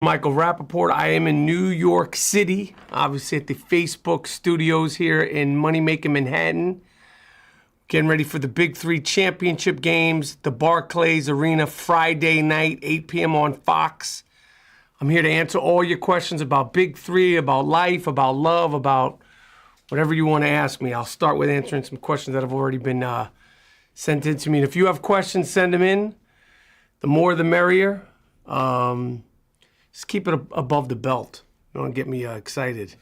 Michael Rapaport. I am in New York City, obviously at the Facebook studios here in Moneymaking Manhattan. Getting ready for the Big Three championship games, the Barclays Arena, Friday night, 8 p.m. on Fox. I'm here to answer all your questions about Big Three, about life, about love, about whatever you want to ask me. I'll start with answering some questions that have already been sent in to me. And if you have questions, send them in. The more, the merrier. Just keep it above the belt. Don't get me excited.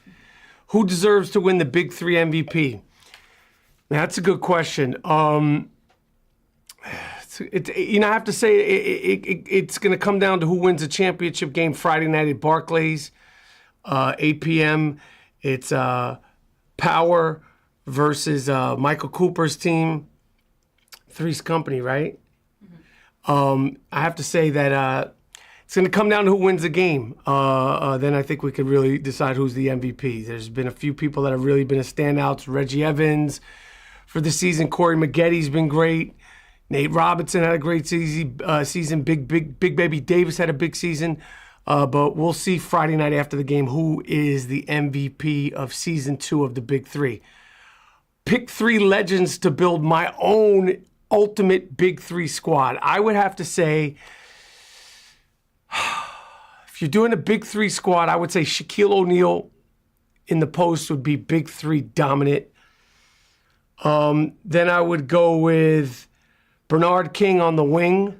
Who deserves to win the Big Three MVP? That's a good question. I have to say it's going to come down to who wins the championship game Friday night at Barclays, 8 p.m. It's Power versus Michael Cooper's team. Three's Company, right? Mm-hmm. I have to say that it's going to come down to who wins the game. Then I think we could really decide who's the MVP. There's been a few people that have really been standouts. Reggie Evans for the season. Corey Maggetti's been great. Nate Robinson had a great season. Big Baby Davis had a big season. But we'll see Friday night after the game who is the MVP of season 2 of the Big Three. Pick 3 legends to build my own ultimate Big Three squad. I would have to say, if you're doing a Big Three squad, I would say Shaquille O'Neal in the post would be Big Three dominant. Then I would go with Bernard King on the wing.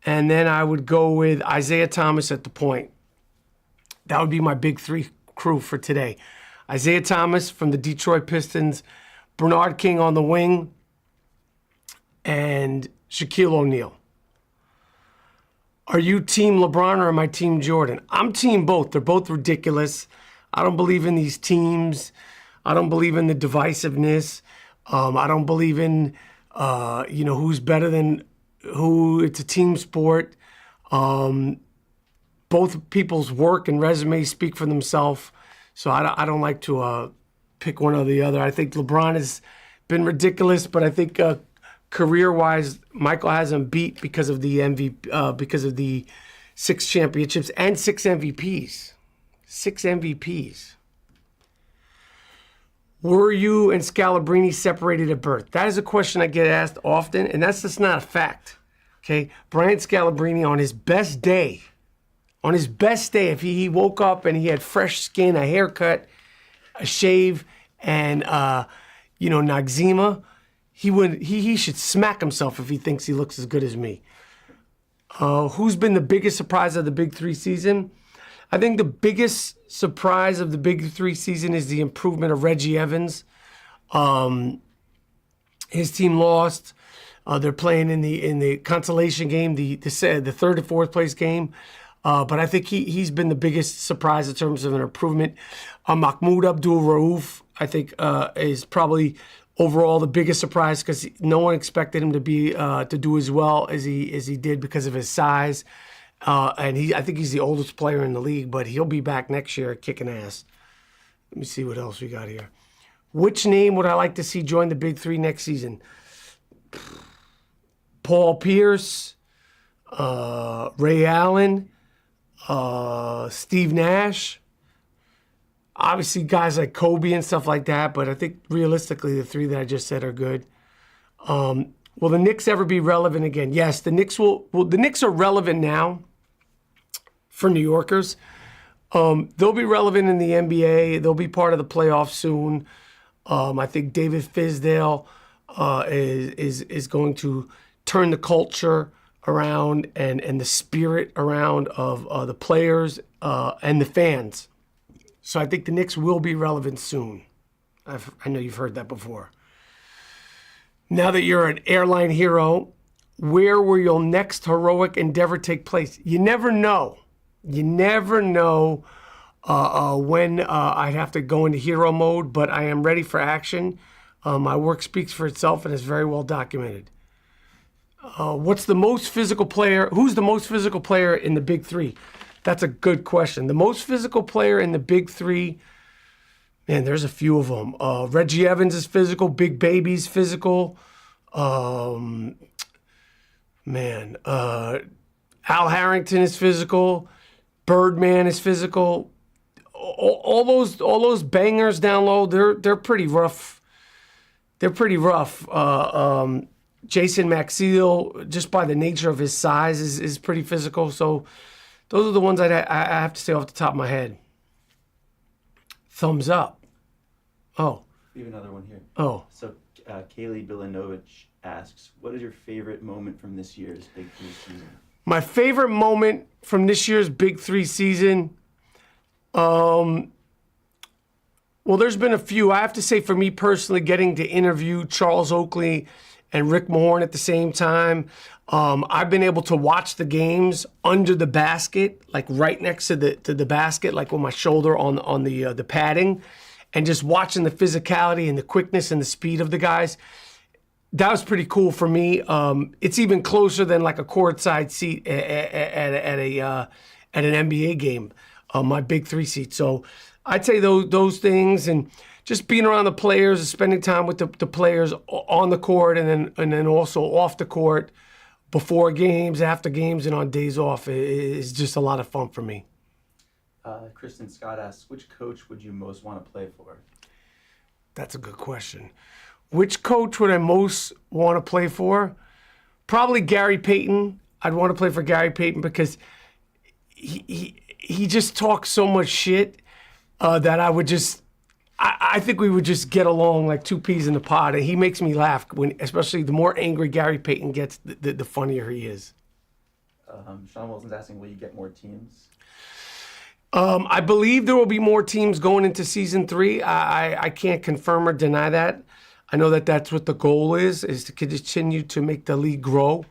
And then I would go with Isaiah Thomas at the point. That would be my Big Three crew for today. Isaiah Thomas from the Detroit Pistons, Bernard King on the wing, and Shaquille O'Neal. Are you team LeBron or am I team Jordan? I'm team both. They're both ridiculous. I don't believe in these teams. I don't believe in the divisiveness. I don't believe in, who's better than who. It's a team sport. Both people's work and resumes speak for themselves. So I don't like to pick one or the other. I think LeBron has been ridiculous, but I think career-wise, Michael has him beat because of the MVP, because of the 6 championships and 6 MVPs. 6 MVPs. Were you and Scalabrine separated at birth? That is a question I get asked often, and that's just not a fact. Okay, Brian Scalabrine on his best day, if he woke up and he had fresh skin, a haircut, a shave, and Noxzema, he should smack himself if he thinks he looks as good as me. Who's been the biggest surprise of the Big Three season? I think the biggest surprise of the Big Three season is the improvement of Reggie Evans. His team lost. They're playing in the consolation game, the third and fourth place game. But I think he's been the biggest surprise in terms of an improvement. Mahmoud Abdul-Rauf, I think, is probably overall the biggest surprise because no one expected him to do as well as he did because of his size. And I think he's the oldest player in the league, but he'll be back next year kicking ass. Let me see what else we got here. Which name would I like to see join the Big Three next season? Paul Pierce, Ray Allen, Steve Nash. Obviously, guys like Kobe and stuff like that, but I think realistically, the 3 that I just said are good. Will the Knicks ever be relevant again? Yes, the Knicks will. Well, the Knicks are relevant now for New Yorkers. They'll be relevant in the NBA. They'll be part of the playoffs soon. I think David Fizdale is going to turn the culture around and the spirit around of the players and the fans. So I think the Knicks will be relevant soon. I know you've heard that before. Now that you're an airline hero, where will your next heroic endeavor take place? You never know. You never know when I'd have to go into hero mode, but I am ready for action. My work speaks for itself and is very well documented. Who's the most physical player in the Big Three? That's a good question. The most physical player in the Big Three, man, there's a few of them. Reggie Evans is physical. Big Baby's physical. Al Harrington is physical. Birdman is physical. All those bangers down low, they're pretty rough. They're pretty rough. Jason Maxiel, just by the nature of his size, is pretty physical. So those are the ones I have to say off the top of my head. Thumbs up. Oh. We have another one here. Oh. So Kaylee Bilinovich asks, what is your favorite moment from this year's Big Three season? My favorite moment from this year's Big Three season, well, there's been a few. I have to say, for me personally, getting to interview Charles Oakley and Rick Mahorn at the same time. I've been able to watch the games under the basket, like right next to the basket, like with my shoulder on the padding, and just watching the physicality and the quickness and the speed of the guys. That was pretty cool for me. It's even closer than like a courtside seat at an NBA game, my Big Three seat. So I'd say those things, and just being around the players, spending time with the players on the court, and then also off the court, before games, after games, and on days off is just a lot of fun for me. Kristen Scott asks, which coach would you most want to play for? That's a good question. Which coach would I most want to play for? Probably Gary Payton. I'd want to play for Gary Payton because he just talks so much shit that I think we would just get along like two peas in a pod. And he makes me laugh, especially the more angry Gary Payton gets, the funnier he is. Sean Wilson's asking, will you get more teams? I believe there will be more teams going into season 3. I can't confirm or deny that. I know that that's what the goal is to continue to make the league grow.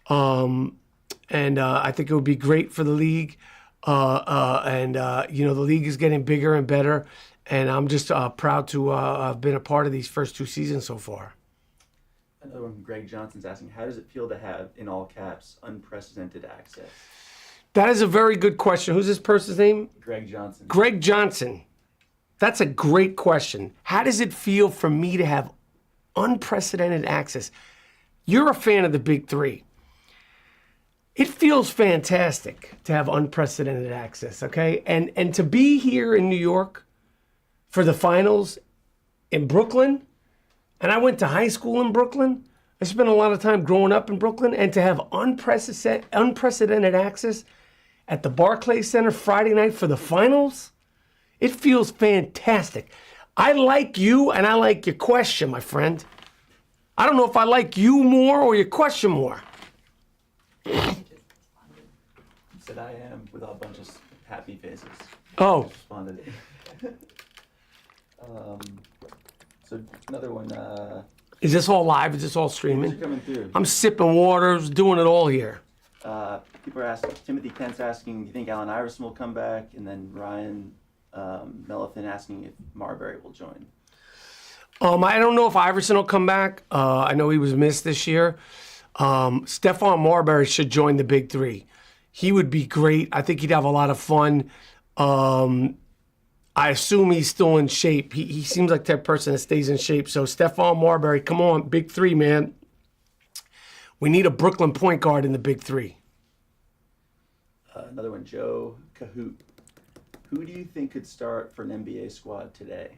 And I think it would be great for the league. The league is getting bigger and better. And I'm just proud to have been a part of these first 2 seasons so far. Another one from Greg Johnson's asking, how does it feel to have, in all caps, unprecedented access? That is a very good question. Who's this person's name? Greg Johnson. Greg Johnson. That's a great question. How does it feel for me to have unprecedented access? You're a fan of the Big Three. It feels fantastic to have unprecedented access, okay? And to be here in New York for the finals in Brooklyn, and I went to high school in Brooklyn. I spent a lot of time growing up in Brooklyn, and to have unprecedented access at the Barclays Center Friday night for the finals, it feels fantastic. I like you, and I like your question, my friend. I don't know if I like you more or your question more. Said I am with a bunch of happy faces. Oh. Responded. So another one. Is this all live? Is this all streaming? These are coming through. I'm sipping waters, doing it all here. People are asking. Timothy Kent's asking, do you think Allen Iverson will come back? And then Ryan Mellifin asking if Marbury will join. I don't know if Iverson will come back. I know he was missed this year. Stephon Marbury should join the Big Three. He would be great. I think he'd have a lot of fun. I assume he's still in shape. He seems like that person that stays in shape. So Stephon Marbury, come on, Big Three, man. We need a Brooklyn point guard in the Big Three. Another one, Joe Kahoot. Who do you think could start for an NBA squad today?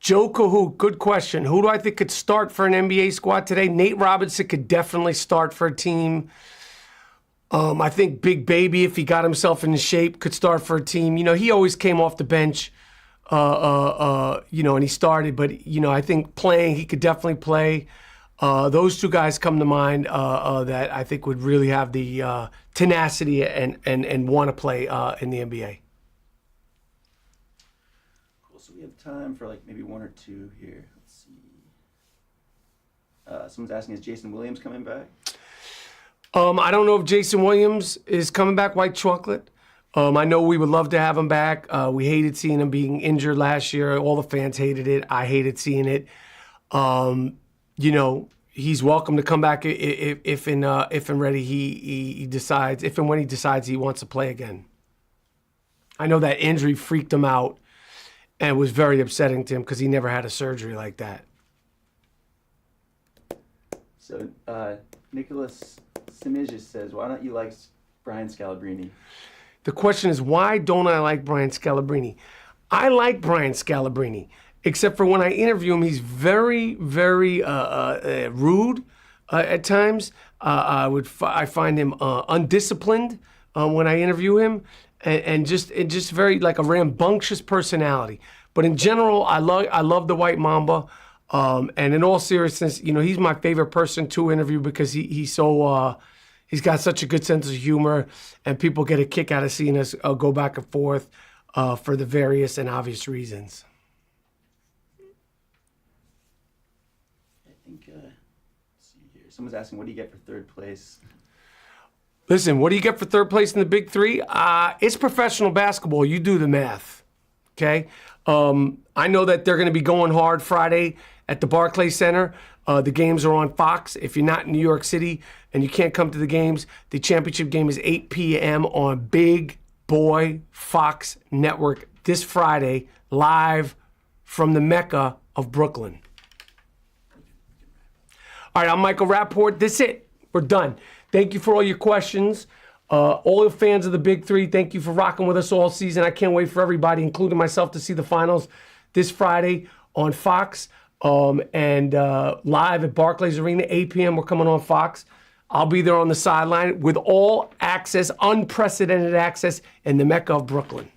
Joe Kahoot, good question. Who do I think could start for an NBA squad today? Nate Robinson could definitely start for a team. I think Big Baby, if he got himself in shape, could start for a team. You know, he always came off the bench, and he started. But, I think playing, he could definitely play. Those 2 guys come to mind that I think would really have the tenacity and want to play in the NBA. Cool. So we have time for like maybe 1 or 2 here. Let's see. Someone's asking, is Jason Williams coming back? I don't know if Jason Williams is coming back, White Chocolate. I know we would love to have him back. We hated seeing him being injured last year. All the fans hated it. I hated seeing it. He's welcome to come back if and ready he decides, if and when he decides he wants to play again. I know that injury freaked him out and was very upsetting to him because he never had a surgery like that. So Nicholas Simigis says, why don't you like Brian Scalabrine? The question is, why don't I like Brian Scalabrine? I like Brian Scalabrine, except for when I interview him, he's very, very rude at times. I find him undisciplined when I interview him, and just very like a rambunctious personality. But in general, I love the White Mamba. And in all seriousness, he's my favorite person to interview because he's got such a good sense of humor, and people get a kick out of seeing us go back and forth for the various and obvious reasons. I think, let's see here. Someone's asking, what do you get for third place? Listen, what do you get for third place in the Big Three? It's professional basketball. You do the math, okay? I know that they're going to be going hard Friday at the Barclays Center. The games are on Fox. If you're not in New York City and you can't come to the games, the championship game is 8 p.m. on Big Boy Fox Network this Friday, live from the Mecca of Brooklyn. All right, I'm Michael Rapaport. That's it. We're done. Thank you for all your questions. All the fans of the Big Three, thank you for rocking with us all season. I can't wait for everybody, including myself, to see the finals this Friday on Fox and live at Barclays Arena, 8 p.m. We're coming on Fox. I'll be there on the sideline with all access, unprecedented access in the Mecca of Brooklyn.